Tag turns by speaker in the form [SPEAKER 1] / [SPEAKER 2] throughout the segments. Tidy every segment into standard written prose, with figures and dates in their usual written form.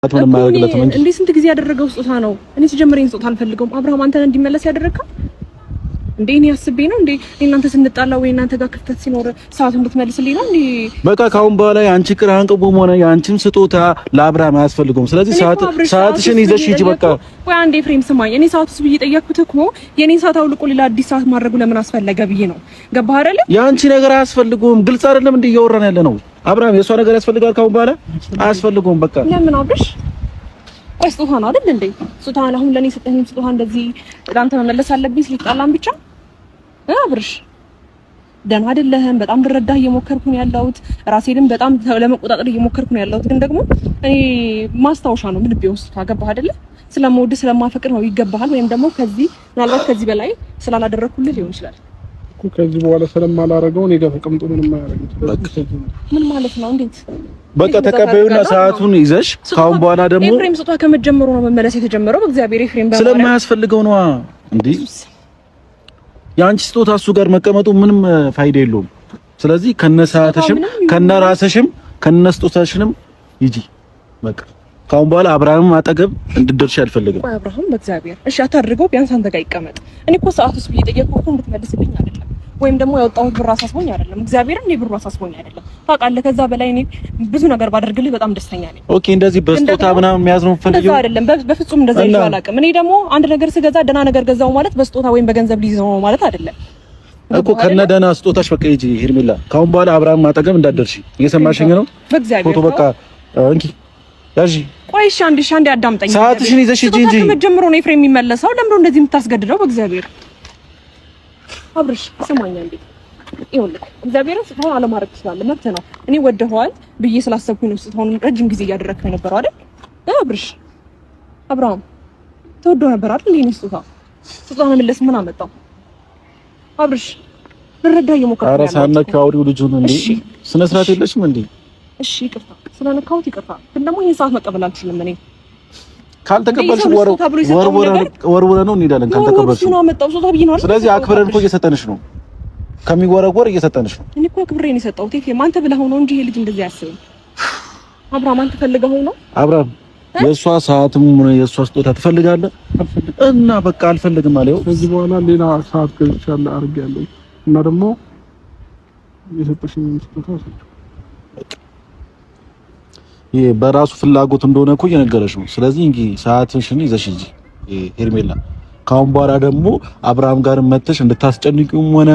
[SPEAKER 1] አትመንም ማረግለትም እንዴ
[SPEAKER 2] እንዴ ስንት ጊዜ ያደረገው ስጦታ ነው። እኔ ሲጀምረኝ ስጦታ አልፈልገውም። አብርሃም አንተን እንዲመለስ ያደረግከው እንዴ እኔ አስቤ ነው እንዴ እናንተ ስንጣላ ወይ እናንተ ጋር ክፍተት ሲኖር ሰዓት እንድትመልስልኝ ነው እንዴ?
[SPEAKER 1] በቃ ካሁን በኋላ አንቺ ቅራንቅቦም ሆነ ያንቺም ስጦታ ለአብርሃም አያስፈልገውም። ስለዚህ ሰዓትሽን ይዘሽ ሂጂ በቃ።
[SPEAKER 2] ወይ አንዴ ፍሬም ስማኝ፣ እኔ ሰዓቱስ ብዬ ጠየቅኩት እኮ የኔ ሰዓት አውልቆ ሌላ አዲስ ሰዓት ማድረጉ ለምን አስፈለገ ብዬ ነው። ገባህ አይደለ?
[SPEAKER 1] ያንቺ ነገር አያስፈልገውም። ግልጽ አይደለም እንዴ እያወራን ያለ ነው። አብርሃም የሷ ነገር ያስፈልጋል ካሁን በኋላ አያስፈልገውም። በቃ
[SPEAKER 2] ለምን አብርሽ ስጦታ ነው አይደል እንዴ? ስጦታ ነው አሁን ለኔ ሰጠኸኝ ስጦታ እንደዚህ ላንተ መመለስ አለብኝ ስለጣላን ብቻ አብርሽ ደህና አይደለህም። በጣም ልረዳህ እየሞከርኩ ነው ያለሁት። ራሴንም በጣም ለመቆጣጠር እየሞከርኩ ነው ያለሁት። ግን ደግሞ እኔ ማስታወሻ ነው ልቤ ውስጥ ታገባህ አይደለ? ስለምወድ ስለማፈቅር ነው ይገባሃል። ወይም ደግሞ ከዚህ ምናልባት ከዚህ በላይ ስላላደረኩልህ ሊሆን ይችላል
[SPEAKER 3] እኮ ከዚህ በኋላ ስለማላረገው እኔ ጋር ተቀምጦ ምንም አያረግም።
[SPEAKER 2] ምን ማለት ነው? እንዴት
[SPEAKER 1] በቃ ተቀበዩና ሰዓቱን ይዘሽ ካሁን በኋላ ደግሞ
[SPEAKER 2] ኤፍሬም ስጦታ ከመጀመሩ ነው መመለስ የተጀመረው። በእግዚአብሔር ኤፍሬም በማለት
[SPEAKER 1] ስለማያስፈልገው ነው እንዴ? ያንቺ ስጦታ እሱ ጋር መቀመጡ ምንም ፋይዳ የለውም። ስለዚህ ከነሰዓትሽም ከነራስሽም ከነስጦታሽንም ሂጂ በቃ። ካሁን በኋላ አብርሃምም አጠገብ እንድትደርሺ አልፈልግም።
[SPEAKER 2] አብርሃም በእግዚአብሔር እሺ አታድርገው፣ ቢያንስ አንተ ጋር ይቀመጥ። እኔ እኮ ሰዓቱስ ብዬ ጠየቅኩህ እኮ እንድትመልስልኝ አይደለም፣ ወይም ደግሞ ያወጣሁት ብር አሳስቦኝ አይደለም። እግዚአብሔርን እኔ ብሩ አሳስቦኝ አይደለም። ታውቃለህ፣ ከዛ በላይ እኔ ብዙ ነገር ባደርግልህ በጣም ደስተኛ ነኝ።
[SPEAKER 1] ኦኬ፣ እንደዚህ በስጦታ ምናምን የሚያዝ ነው ፈልጊው።
[SPEAKER 2] እንደዛ አይደለም፣ በፍጹም እንደዛ ይዤ አላውቅም። እኔ ደግሞ አንድ ነገር ስገዛ ደህና ነገር ገዛው ማለት በስጦታ ወይም በገንዘብ ሊይዘው ነው ማለት አይደለም
[SPEAKER 1] እኮ። ከነደህና ስጦታሽ በቃ ሂጂ ሄርሜላ። ካሁን በኋላ አብርሃም አጠገብ እንዳትደርሺ። እየሰማሽኝ ነው?
[SPEAKER 2] በእግዚአብሔር
[SPEAKER 1] ፎቶ በቃ እንኪ ያዢ።
[SPEAKER 2] ቆይ እሺ፣ አንዴ አዳምጠኝ።
[SPEAKER 1] ሰዓትሽን ይዘሽ ሂጂ እንጂ
[SPEAKER 2] ከመጀመሩ ነው ኤፍሬም የሚመለሰው። ለምን ነው እንደዚህ የምታስገድደው? በእግዚአብሔር አብርሽ ስማኝ እንዴ ይኸውልህ እግዚአብሔርን ስጦታውን አለማድረግ ትችላለህ፣ መብት ነው። እኔ ወደኸዋል ብዬ ስላሰብኩኝ ነው ስጦታውን ረጅም ጊዜ እያደረግክ የነበረው አይደል? አብርሽ አብርሃም ተወደው ነበር አይደል? ይሄን ስጦታ መመለስ ምን አመጣው? አብርሽ ልረዳ እየሞከርኩ ነው።
[SPEAKER 1] ኧረ ሳነካው አውሪው ልጁን እንዴ ስነ ስርዓት የለሽም እንዴ?
[SPEAKER 2] እሺ ይቅርታ ስለነካሁት ይቅርታ። ግን ደግሞ ይሄን ሰዓት መቀበል አልችልም እኔ።
[SPEAKER 1] ካልተቀበልሽ ወርወረ ነው እንሄዳለን። ካልተቀበልሽ
[SPEAKER 2] ነው አመጣው ስጦታ ብዬ ነው አይደል?
[SPEAKER 1] ስለዚህ አክብረን እኮ እየሰጠንሽ ነው፣ ከሚወረወር እየሰጠንሽ ነው።
[SPEAKER 2] እኔ እኮ አክብሬ ነው የሰጠሁት። ኤፍሬም አንተ ብለኸው ነው እንጂ ይሄ ልጅ እንደዚህ አያስብም። አብርሃም አንተ ፈልገኸው ነው። አብርሃም
[SPEAKER 1] የእሷ ሰዓትም ሆነ የእሷ ስጦታ ትፈልጋለህ እና በቃ አልፈልግም አለው።
[SPEAKER 3] ከዚህ በኋላ ሌላ ሰዓት ገዝቻለሁ አድርጌያለሁ እና ደግሞ የሰጠሽኝ ስጦታ ሰጥቼው
[SPEAKER 1] ይሄ በራሱ ፍላጎት እንደሆነ እኮ እየነገረሽ ነው። ስለዚህ እንግዲህ ሰዓትሽን ይዘሽ ሂጂ ሄርሜላ። ካሁን በኋላ ደግሞ አብርሃም ጋር መተሽ እንድታስጨንቂውም ሆነ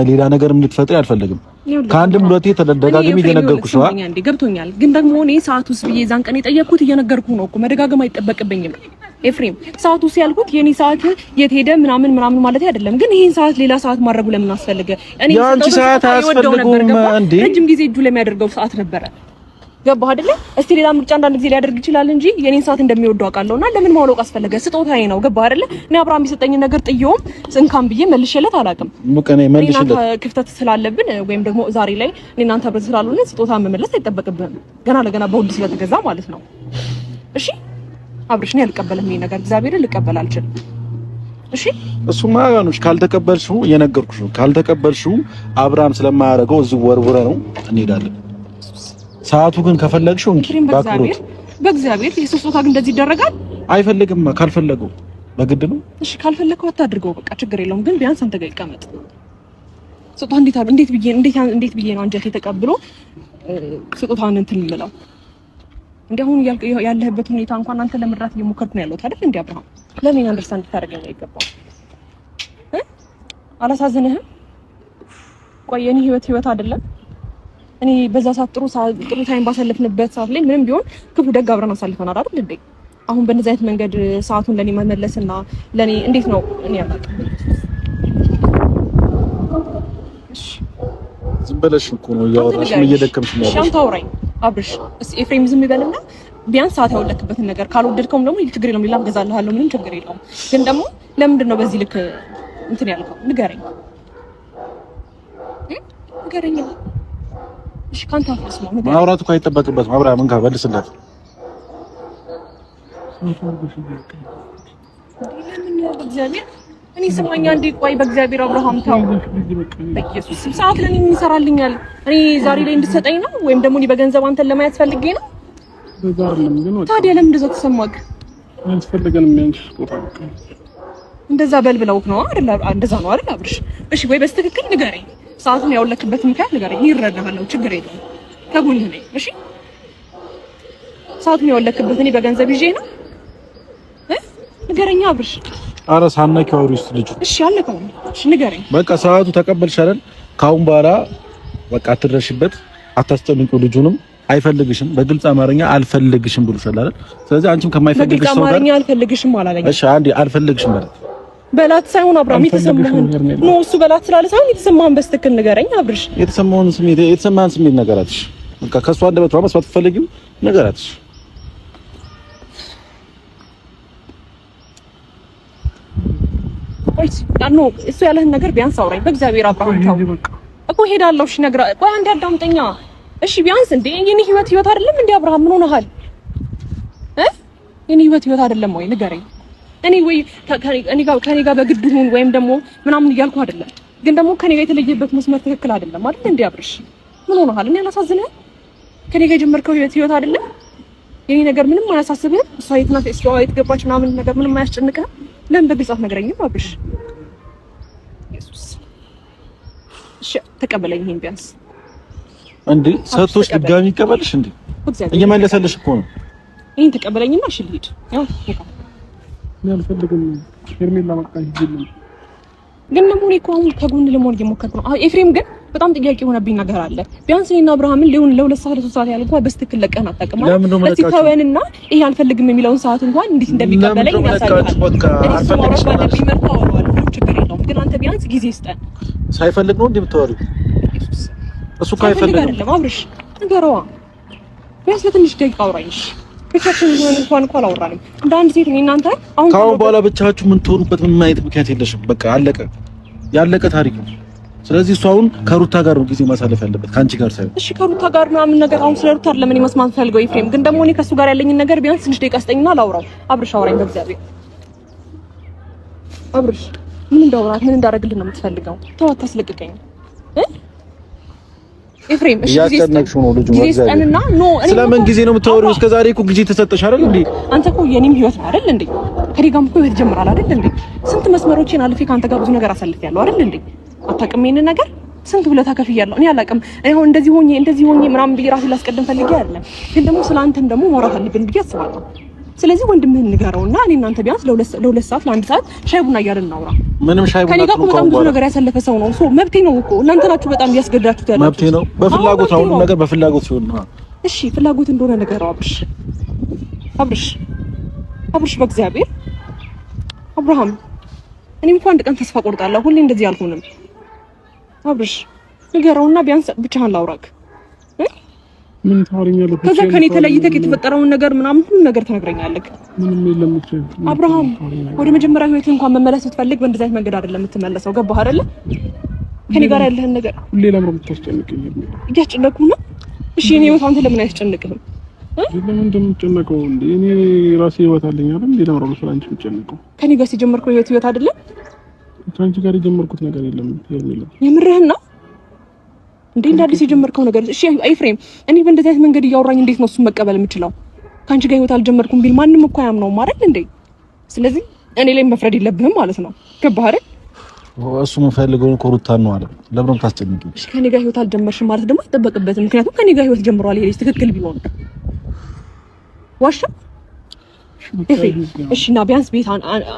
[SPEAKER 1] ሌላ ነገር እንድትፈጥሪ አልፈልግም። ከአንድም ሁለቴ ተደጋጋሚ እየነገርኩሽ ነው።
[SPEAKER 2] እንዴ ገብቶኛል። ግን ደግሞ እኔ ሰዓቱስ ብዬ ዛን ቀን የጠየቅኩት እየነገርኩ ነው እኮ መደጋገም አይጠበቅብኝም። ኤፍሬም ሰዓቱስ ያልኩት የኔ ሰዓት የት ሄደ ምናምን ማለት አይደለም። ግን ይሄን ሰዓት ሌላ ሰዓት ማድረጉ ለምን አስፈልገ? እኔ
[SPEAKER 1] ያንቺ ሰዓት አያስፈልገውም እንዴ?
[SPEAKER 2] ረጅም ጊዜ እጁ ለሚያደርገው ሰዓት ነበረ። ገባህ አይደለ? እስቲ ሌላ ምርጫ አንዳንድ ጊዜ ሊያደርግ ይችላል እንጂ የኔን ሰዓት እንደሚወደው አውቃለሁና ለምን ማውለቅ አስፈለገ? ስጦታዬ ነው። ገባህ አይደለ? እኔ አብርሃም የሰጠኝን ነገር ጥየውም ስንካም ብዬ መልሼለት አላውቅም።
[SPEAKER 1] ሙቀኔ መልሼለት
[SPEAKER 2] ክፍተት ስላለብን ወይም ደግሞ ዛሬ ላይ እኔና አንተ አብረን ስላልሆነ ስጦታ መመለስ አይጠበቅብህም። ገና ለገና በውድ ስለተገዛ ማለት ነው። እሺ አብርሽ፣ እኔ አልቀበልም ይሄን ነገር። እግዚአብሔርን ልቀበል አልችልም። እሺ
[SPEAKER 1] እሱማ ያኑሽ ካልተቀበልሽው እየነገርኩሽ ነው። ካልተቀበልሽው አብርሃም ስለማያደርገው እዚህ ወርውረ ነው እንሄዳለን። ሰዓቱ ግን ከፈለግሽው እንጂ ባክሮት
[SPEAKER 2] በእግዚአብሔር የስጦታ ግን እንደዚህ ይደረጋል?
[SPEAKER 1] አይፈልግም። ካልፈለገው በግድ ነው። እሺ
[SPEAKER 2] ካልፈለገው አታድርገው፣ በቃ ችግር የለውም። ግን ቢያንስ አንተ ጋር ይቀመጥ። ስጦታ እንዴት ብዬ ነው አንጀቴ ተቀብሎ ስጦታን እንትን ልለው? እንዴ አሁን ያለህበት ሁኔታ እንኳን አንተ ለመድራት እየሞከርኩ ነው ያለሁት አይደል? እንዴ አብርሃም ለምን አንደርስታንድ ታደርገኝ አይገባም? አላሳዝንህም? ቆይ የኔ ህይወት አይደለም? እኔ በዛ ሰዓት ጥሩ ታይም ባሳለፍንበት ሰዓት ላይ ምንም ቢሆን ክፉ ደግ አብረን አሳልፈናል አይደል እንዴ? አሁን በእነዚህ አይነት መንገድ ሰዓቱን ለኔ መመለስና ለኔ እንዴት ነው እኔ ያላቀ? እሺ
[SPEAKER 1] ዝም ብለሽ እኮ ነው ያወራሽ፣ ምን እየደከምሽ ነው ያለሽ?
[SPEAKER 2] ሻንታ አውራኝ አብርሽ። ኤፍሬም ዝም ይበልና ቢያንስ ሰዓት ያወለክበትን ነገር ካልወደድከውም ደግሞ ችግር የለውም ሌላም ገዛልሃለሁ፣ ምንም ችግር የለውም። ግን ደግሞ ለምንድን ነው በዚህ ልክ እንትን ያልከው? ንገረኝ። እሺ ካንተ አፍስ ነው ነገር
[SPEAKER 1] ማውራት እኮ አይጠበቅበትም። አብርሃም እንካ በልስላት።
[SPEAKER 2] እኔ ስማኛ እንዴ ቆይ በእግዚአብሔር አብርሃም ታው በኢየሱስ ሰዓት ለኔ ምን ይሰራልኛል? እኔ ዛሬ ላይ እንድትሰጠኝ ነው ወይም ደግሞ እኔ በገንዘብ አንተን ለማየት ፈልጌ ነው? ታዲያ ለምን እንደዛ ተሰማክ?
[SPEAKER 3] አያስፈልገንም ያንቺ ስጦታ በቃ
[SPEAKER 2] እንደዛ በልብለውክ ነው አይደል? እንደዛ ነው አይደል አብርሽ? እሺ ወይ በስትክክል ንገረኝ። ሰዓቱን ያወለክበት ምክንያት ንገረኝ። ይረዳሃለሁ፣ ችግር የለውም፣ ከጎንህ ነኝ። እሺ ሰዓቱን ያወለክበት እኔ በገንዘብ ይዤ ነው ንገረኝ አብርሽ።
[SPEAKER 1] ኧረ ሳናኪው አውሪስ ልጁ።
[SPEAKER 2] እሺ አለከው። እሺ ንገረኝ
[SPEAKER 1] በቃ ሰዓቱ ተቀበልሽ አይደል? ካሁን በኋላ በቃ አትድረሽበት፣ አታስጨንቂው። ልጁንም አይፈልግሽም፣ በግልጽ አማርኛ አልፈልግሽም ብሎሻል አይደል? ስለዚህ አንቺም ከማይፈልግሽ ሰው ጋር
[SPEAKER 2] በግልጽ አማርኛ አልፈልግሽም አላለኝም።
[SPEAKER 1] እሺ አንዴ አልፈልግሽም ማለት
[SPEAKER 2] በላት ሳይሆን አብራም የተሰማህን ነው። እሱ በላት ስላለ ሳይሆን የተሰማህን በስትክክል ንገረኝ አብርሽ። የተሰማህን ስሜት ነገራትሽ። በቃ ከሷ አንደበት መስማት ትፈልጊው ነገራትሽ። ወይስ ዳኖ እሱ ያለህን ነገር ቢያንስ አውራኝ በእግዚአብሔር አብራም ታው እኮ ሄዳለሁ። እሺ ነግራ ቆይ አንዴ አዳምጠኛ። እሺ ቢያንስ እንዴ የኔ ህይወት አይደለም እንዴ አብርሃም ምን ሆነሃል? የኔ ህይወት አይደለም ወይ ንገረኝ። እኔ ወይ ከኔ ጋር በግድ ሁን ወይም ደግሞ ምናምን እያልኩ አይደለም፣ ግን ደግሞ ከኔ ጋር የተለየበት መስመር ትክክል አይደለም አይደል እንዴ አብርሽ? ምን ሆነሃል? እኔ አላሳዝንህም? ከኔ ጋር የጀመርከው ህይወት አይደለም? የኔ ነገር ምንም አያሳስብህም? እሷ የት ናት እሷ የት ገባች ምናምን ነገር ምንም አያስጨንቅህም? ለምን በግልጽ አትነግረኝም አብርሽ? ኢየሱስ እሺ ተቀበለኝ። ይሄን ቢያንስ
[SPEAKER 1] እንዴ ሰጥቶሽ ድጋሚ ይቀበልሽ እንዴ? እየመለሰልሽ እኮ ነው።
[SPEAKER 2] ይሄን ተቀበለኝና እሺ ልሂድ። ያው
[SPEAKER 3] አልፈልግም ሄርሜላ በቃ ይጅልኝ።
[SPEAKER 2] ግን ደግሞ እኔ እኮ አሁን ከጎን ለመሆን እየሞከርኩ ነው። ኤፍሬም ግን በጣም ጥያቄ የሆነብኝ ነገር አለ። ቢያንስ እኔና አብርሃምን ሊሆን ለሁለት ሰዓት ለሶስት ሰዓት ያህል እንኳን በስትክክል ለቀን አጣቀማ ለዚህ ተወንና ይሄ አልፈልግም የሚለውን ሰዓት እንኳን እንዴት እንደሚቀበለኝ ያሳያል። ችግር የለውም ግን አንተ ቢያንስ ጊዜ ስጠን።
[SPEAKER 1] ሳይፈልግ ነው እንደምታወሪው እሱ ካይፈልግ
[SPEAKER 2] አይደለም አብርሽ ንገረዋ። ቢያንስ ለትንሽ ደቂቃ አውራኝ። ብቻችን እንኳን አላወራንም እንደ አንድ ሴት ነው እናንተ። አሁን
[SPEAKER 1] በኋላ ብቻችሁ ምን ትሆኑበት ምን ማየት ምክንያት የለሽም። በቃ አለቀ፣ ያለቀ ታሪክ ነው። ስለዚህ እሱ አሁን ከሩታ ጋር ነው ጊዜ ማሳለፍ ያለበት ከአንቺ ጋር ሳይሆን። እሺ ከሩታ ጋር ምናምን ነገር አሁን ስለ ሩታ ለምን መስማት ፈልገው ኤፍሬም። ግን ደግሞ እኔ ከሱ ጋር ያለኝን ነገር ቢያንስ ትንሽ ደቂቃ ስጠኝና ላውራው። አብርሽ አውራኝ በእግዚአብሔር አብርሽ። ምን እንዳወራት ምን እንዳደረግልህ ነው የምትፈልገው? ተው አታስለቅቀኝ ኤፍሬም። እሺ ያስጨነቅሽው ነው ልጁ
[SPEAKER 2] ወግዛልና ኖ እኔ
[SPEAKER 1] ስለምን ጊዜ ነው የምታወሪው? እስከ ዛሬ እኮ ጊዜ ተሰጠሽ አይደል እንዴ?
[SPEAKER 2] አንተ እኮ የኔም ህይወት ነው አይደል እንዴ? ከኔ ጋርም እኮ ህይወት ጀምራል አይደል እንዴ? ስንት መስመሮችን አልፌ ካንተ ጋር ብዙ ነገር አሳልፌያለሁ አይደል እንዴ? አታውቅም ይሄንን ነገር? ስንት ውለታ ከፍያለሁ እኔ አላውቅም። አሁን እንደዚህ ሆኜ ምናምን ብዬ ራሴን ላስቀድም ፈልጌ አይደለም፣ ግን ደግሞ ስለአንተም ደግሞ ማውራት አለብን ብዬ አስባለሁ። ስለዚህ ወንድምህን ንገረውና እኔ እናንተ ቢያንስ ለሁለት ሰዓት ለአንድ ሰዓት ሻይ ቡና እያልን እናውራ።
[SPEAKER 1] ምንም ሻይ ቡና
[SPEAKER 2] ነው በጣም ብዙ ነገር ያሳለፈ ሰው ነው። መብቴ ነው እኮ እናንተ ናችሁ በጣም እያስገዳችሁት ያላችሁ።
[SPEAKER 1] መብቴ ነው በፍላጎት ነው ሁሉ ነገር በፍላጎት ሲሆን ነው።
[SPEAKER 2] እሺ ፍላጎት እንደሆነ ንገረው አብርሽ በእግዚአብሔር አብርሃም። እኔም እንኳን አንድ ቀን ተስፋ ቆርጣለሁ። ሁሌ እንደዚህ አልሆንም። አብርሽ ንገረውና ቢያንስ ብቻህን ላውራክ።
[SPEAKER 3] ምን ታወሪኛለህ?
[SPEAKER 2] ከዛ ከኔ ተለይተህ የተፈጠረውን ነገር ምናምን ሁሉ ነገር ትነግረኛለህ።
[SPEAKER 3] ምንም የለም እኮ
[SPEAKER 2] አብርሃም። ወደ መጀመሪያ ህይወት እንኳን መመለስ ብትፈልግ በእንደዚህ አይነት መንገድ አይደለም የምትመለሰው። ገባህ አይደለ? ከኔ ጋር ያለህን ነገር
[SPEAKER 3] ሁሌ ለምን የምታስጨንቀኝ?
[SPEAKER 2] እያስጨነቅኩ ነው። እሺ እኔ ህይወት አንተ ለምን አያስጨንቅህም?
[SPEAKER 3] ለምን እንደምትጨነቀው እንዴ? እኔ ራሴ ህይወት አለኝ አይደል? እንዴ ለምን ነው አንቺ የምትጨነቀው?
[SPEAKER 2] ከኔ ጋር ሲጀመርከው ህይወት አይደለም?
[SPEAKER 3] ከአንቺ ጋር የጀመርኩት ነገር የለም።
[SPEAKER 2] የምርህን ነው እንዴ? እንደ አዲስ የጀመርከው ነገር? እሺ ኤፍሬም፣ እኔ በእንደዚህ አይነት መንገድ እያወራኝ እንዴት ነው እሱን መቀበል የምችለው? ከአንቺ ጋር ህይወት አልጀመርኩም ቢል ማንም እኮ አያምነውም አይደል እንዴ? ስለዚህ እኔ ላይ መፍረድ የለብህም ማለት ነው። ገባህ አይደል?
[SPEAKER 1] እሱ የምፈልገው ኮሩታን ነው አይደል? ለምን ነው ታስጨንቂው?
[SPEAKER 2] እሺ ከኔ ጋር ህይወት አልጀመርሽም ማለት ደግሞ አይጠበቅበትም። ምክንያቱም ከኔ ጋር ህይወት ጀምሯል። ይሄ ትክክል ቢሆን ዋሻ ኤፍሬም። እሺ ና ቢያንስ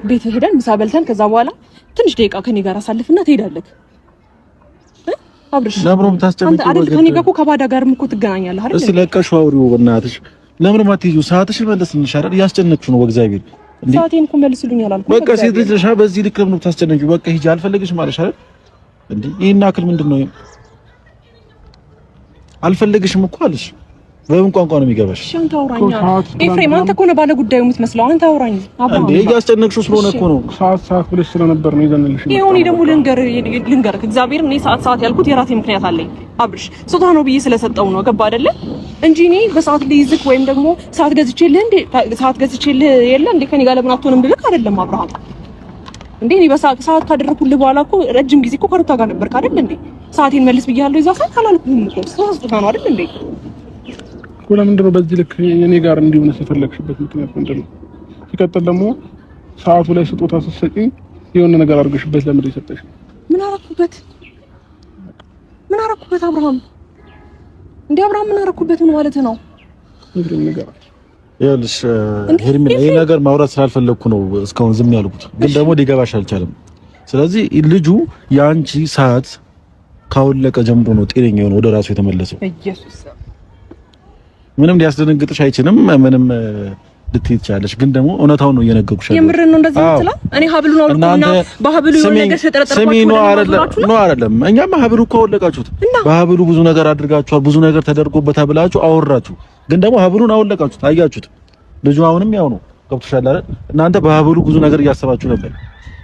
[SPEAKER 2] ቤት ሄደን ምሳ በልተን ከዛ በኋላ ትንሽ ደቂቃ ከኔ ጋር አሳልፍና ትሄዳለህ። አብርሽ
[SPEAKER 1] ለምን ታስጨንቂው?
[SPEAKER 2] አይደል ከኔ ጋር እኮ ከባዳ ጋርም እኮ ትገናኛለህ አይደል?
[SPEAKER 1] እስቲ ለቀሽው አውሪው በእናትሽ። ለምን ማትይዙ? ሰዓትሽ መልስልሽ አይደል? እያስጨነቅሽ ነው በእግዚአብሔር። እንዴ
[SPEAKER 2] ሰዓቴን እኮ መልስልኝ አላልኩም?
[SPEAKER 1] በቃ ሴት ልጅ ነሽ፣ በዚህ ልክ ለምን ታስጨንቂው? በቃ ሂጂ አልፈልግሽም አለሽ አይደል? እንዴ ይሄን አክል ምንድነው? አልፈልግሽም እኮ አለሽ። በምን ቋንቋ ነው የሚገባሽ?
[SPEAKER 2] አንተ አውራኛ ኤፍሬም። አንተ እኮ ነው ባለ ጉዳዩ የምትመስለው። አንተ አውራኝ
[SPEAKER 1] እንዴ እያስጨነቅሽው ስለሆነ እኮ ነው።
[SPEAKER 3] ሰዓት ብለሽ ስለነበር ነው ይዘንልሽ።
[SPEAKER 2] ይሄውን ደግሞ ልንገርህ እግዚአብሔር እኔ ሰዓት ያልኩት የራሴ ምክንያት አለኝ አብርሽ። ስጦታ ነው ብዬ ስለሰጠው ነው። ገባ አይደለ? እንጂ እኔ በሰዓት ልይዝክ ወይም ደግሞ ሰዓት ገዝቼልህ የለ እንዴ ከኔ ጋር ለምን አትሆንም ብልክ አይደለም አብርሃም። እንዴ እኔ ሰዓት ካደረኩልህ በኋላ እኮ ረጅም ጊዜ እኮ ከሩታ ጋር ነበርክ አይደል እንዴ? ሰዓቴን መልስ ብያለሁ። ይዛ ሰዓት አላልኩህም እኮ ስጦታ ነው አይደል እንዴ?
[SPEAKER 3] ለምንድን ነው በዚህ ልክ የኔ ጋር እንዲሆነ የፈለግሽበት ምክንያት ምንድን ነው? ሲቀጥል ደግሞ ሰዓቱ ላይ ስጦታ ስትሰጪኝ የሆነ ነገር አድርገሽበት ለምን ይሰጠሽ?
[SPEAKER 2] ምን አደረኩበት አብርሃም? እንዴ አብርሃም ምን አደረኩበት? ምን ማለት ነው?
[SPEAKER 3] ምንድን ነገር
[SPEAKER 1] ይኸውልሽ ሄርሜላ ይሄ ነገር ማውራት ስላልፈለኩ ነው እስካሁን ዝም ያልኩት፣ ግን ደግሞ ሊገባሽ አልቻለም። ስለዚህ ልጁ የአንቺ ሰዓት ካወለቀ ጀምሮ ነው ጤነኛ የሆነ ወደ ራሱ የተመለሰው።
[SPEAKER 2] ኢየሱስ
[SPEAKER 1] ምንም ሊያስደነግጥሽ አይችልም። ምንም ልትይ ትችላለሽ፣ ግን ደግሞ እውነታውን ነው እየነገርኩሽ።
[SPEAKER 2] የምርን ነው እንደዚህ የምትለው? እኔ ሀብሉን አውልቁና በሀብሉ የሆነ ነገር ተጠረጠርኩ
[SPEAKER 1] ነው አይደለም። እኛማ ሀብሉ እኮ አወለቃችሁት። በሀብሉ ብዙ ነገር አድርጋችኋል፣ ብዙ ነገር ተደርጎበታል ብላችሁ አወራችሁ፣ ግን ደግሞ ሀብሉን አወለቃችሁት። አያችሁት? ልጁ አሁንም ያው ነው። ገብቶሻል አይደል? እናንተ በሀብሉ ብዙ ነገር እያሰባችሁ ነበር፣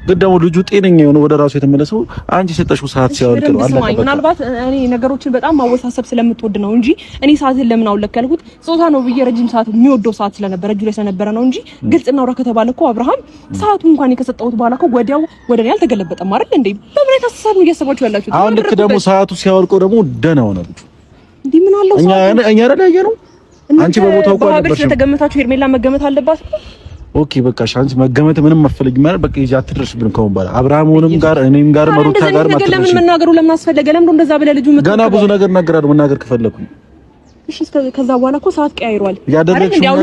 [SPEAKER 1] ግን ደግሞ ልጁ ጤነኛ የሆነ ወደ ራሱ የተመለሰው አንቺ የሰጠሽው ሰዓት ሲያወልቅ ነው። አለቀ።
[SPEAKER 2] ምናልባት እኔ ነገሮችን በጣም ማወሳሰብ ስለምትወድ ነው እንጂ እኔ ሰዓትን ለምን አውለቅ ያልኩት ጾታ ነው ብዬ ረጅም ሰዓት የሚወደው ሰዓት ስለነበረ እጁ ላይ ስለነበረ ነው እንጂ ግልጽ እናውራ ከተባለ እኮ አብርሃም ሰዓቱ እንኳን የከሰጠሁት በኋላ እኮ ወዲያው ወደ እኔ አልተገለበጠም አይደል እንዴ? በምን የተሳሳተ ነው እያሰባችሁ ያላችሁት?
[SPEAKER 1] አሁን ልክ ደግሞ ሰዓቱ ሲያወልቀው ደግሞ ደህና ሆነ ልጁ።
[SPEAKER 2] እንዴ ምን አለው
[SPEAKER 1] እኛ አይደል ያየነው? አንቺ በቦታው ቆይ ነበር
[SPEAKER 2] ስለተገመታችሁ ሄርሜላ መገመት አለባት።
[SPEAKER 1] ኦኬ በቃ ሻንስ መገመት ምንም አትፈልጊ ማለት በቃ ይዛ አትደርስብን። ከሆነ በኋላ አብርሃምንም ጋር እኔም ጋር መሩታ ጋር ማለት ነው። ለምን መናገሩ ለምን አስፈለገ? ለምን እንደዛ ብለህ ልጁ ገና ብዙ ነገር ነገራለሁ መናገር ከፈለኩኝ።
[SPEAKER 2] እሺ ከዛ በኋላ እኮ ሰዓት ቀያይሯል።
[SPEAKER 1] ያደረግሽው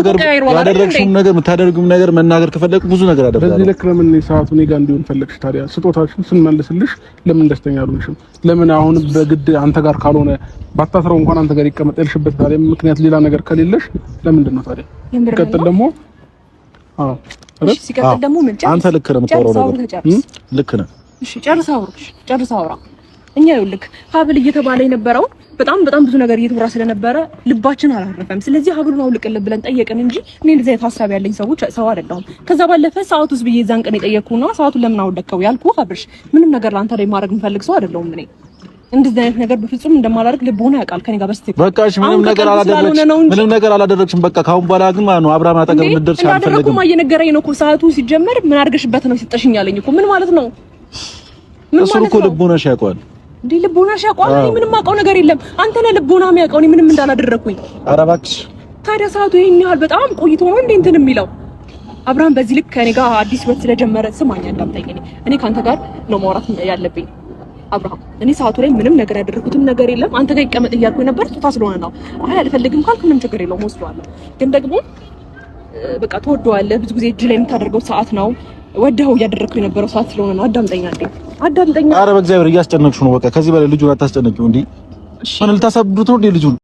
[SPEAKER 1] ነገር የምታደርጊው ነገር መናገር ከፈለኩ ብዙ ነገር አደረጋለሁ።
[SPEAKER 3] በዚህ ልክ ለምን ሰዓቱ እኔ ጋር እንዲሆን ፈለግሽ ታዲያ? ስጦታሽን ስንመልስልሽ ለምን ደስተኛ አልሆንሽም? ለምን አሁን በግድ አንተ ጋር ካልሆነ ባታስረው እንኳን አንተ ጋር ይቀመጥ ያልሽበት ታዲያ ምክንያት ሌላ ነገር ከሌለሽ ለምንድን ነው ታዲያ? ይቀጥል ደግሞ
[SPEAKER 2] እሺ ሲቀጥል ደግሞ ምን
[SPEAKER 1] አንተ ልክ ነው የምታወራው ነገር ልክ ነህ።
[SPEAKER 2] እሺ ጨርስ አውራ። እኛ ይኸውልህ ሀብል እየተባለ የነበረው በጣም ብዙ ነገር እየተወራ ስለነበረ ልባችን አላረፈም። ስለዚህ ሀብሉን አውልቅልን ብለን ጠየቅን እንጂ እኔ እንደዚህ አይነት ሀሳብ ያለኝ ሰው አይደለሁም። ከዛ ባለፈ ሰዓቱስ ብዬ እዛን ቀን የጠየቅኩና ሰዓቱን ለምን አውለቅከው ያልኩህ አብርሽ ምንም ነገር ለአንተ ላይ ማድረግ የምፈልግ ሰው አይደለሁም። እኔ እንደዚህ አይነት ነገር በፍጹም እንደማላደርግ ልቦና ያውቃል ከኔ ጋር በስተቀር።
[SPEAKER 1] በቃ እሺ ምንም ነገር አላደረግሽም። በቃ ካሁን በኋላ ግን ማለት ነው አብርሃም አጠገብ እንድትደርሽ አልፈልግም።
[SPEAKER 2] እንዳደረኩማ እየነገረኝ ነው እኮ ሰዓቱ ሲጀመር ምን አድርገሽበት ነው ሲጠሽኝ ያለኝ እኮ ምን ማለት ነው?
[SPEAKER 1] እሱ እኮ ልቦናሽ ያውቀዋል።
[SPEAKER 2] እንዴ ልቦናሽ ያውቀዋል? እኔ ምንም አውቀው ነገር የለም። አንተ ነህ ልቦና የሚያውቀው፣ እኔ ምንም እንዳላደረኩኝ።
[SPEAKER 1] ኧረ እባክሽ
[SPEAKER 2] ታዲያ ሰዓቱ ይሄን ያህል በጣም ቆይቶ ነው እንዴ እንትን የሚለው? አብርሃም በዚህ ልክ ከኔ ጋር አዲስ ህይወት ስለጀመረ ስማኝ አዳምጠኝ። እኔ ካንተ ጋር ነው ማውራት ያለብኝ አብርሃም። እኔ ሰዓቱ ላይ ምንም ነገር ያደረኩትም ነገር የለም። አንተ ጋር ይቀመጥ እያልኩኝ ነበር ስጦታ ስለሆነ ነው። አይ አልፈልግም ካልክ ምንም ችግር የለውም ወስደዋለሁ። ግን ደግሞ በቃ ትወደዋለህ። ብዙ ጊዜ እጅ ላይ የምታደርገው ሰዓት ነው። ወደው እያደረኩኝ የነበረው ሰዓት ስለሆነ ነው። አዳምጠኝ።
[SPEAKER 1] ኧረ በእግዚአብሔር እያስጨነቅሽው ነው። በቃ ከዚህ በላይ ልጁን አታስጨነቂው እንዴ። ምን ልታሳብዱት ነው እንዴ ልጁን?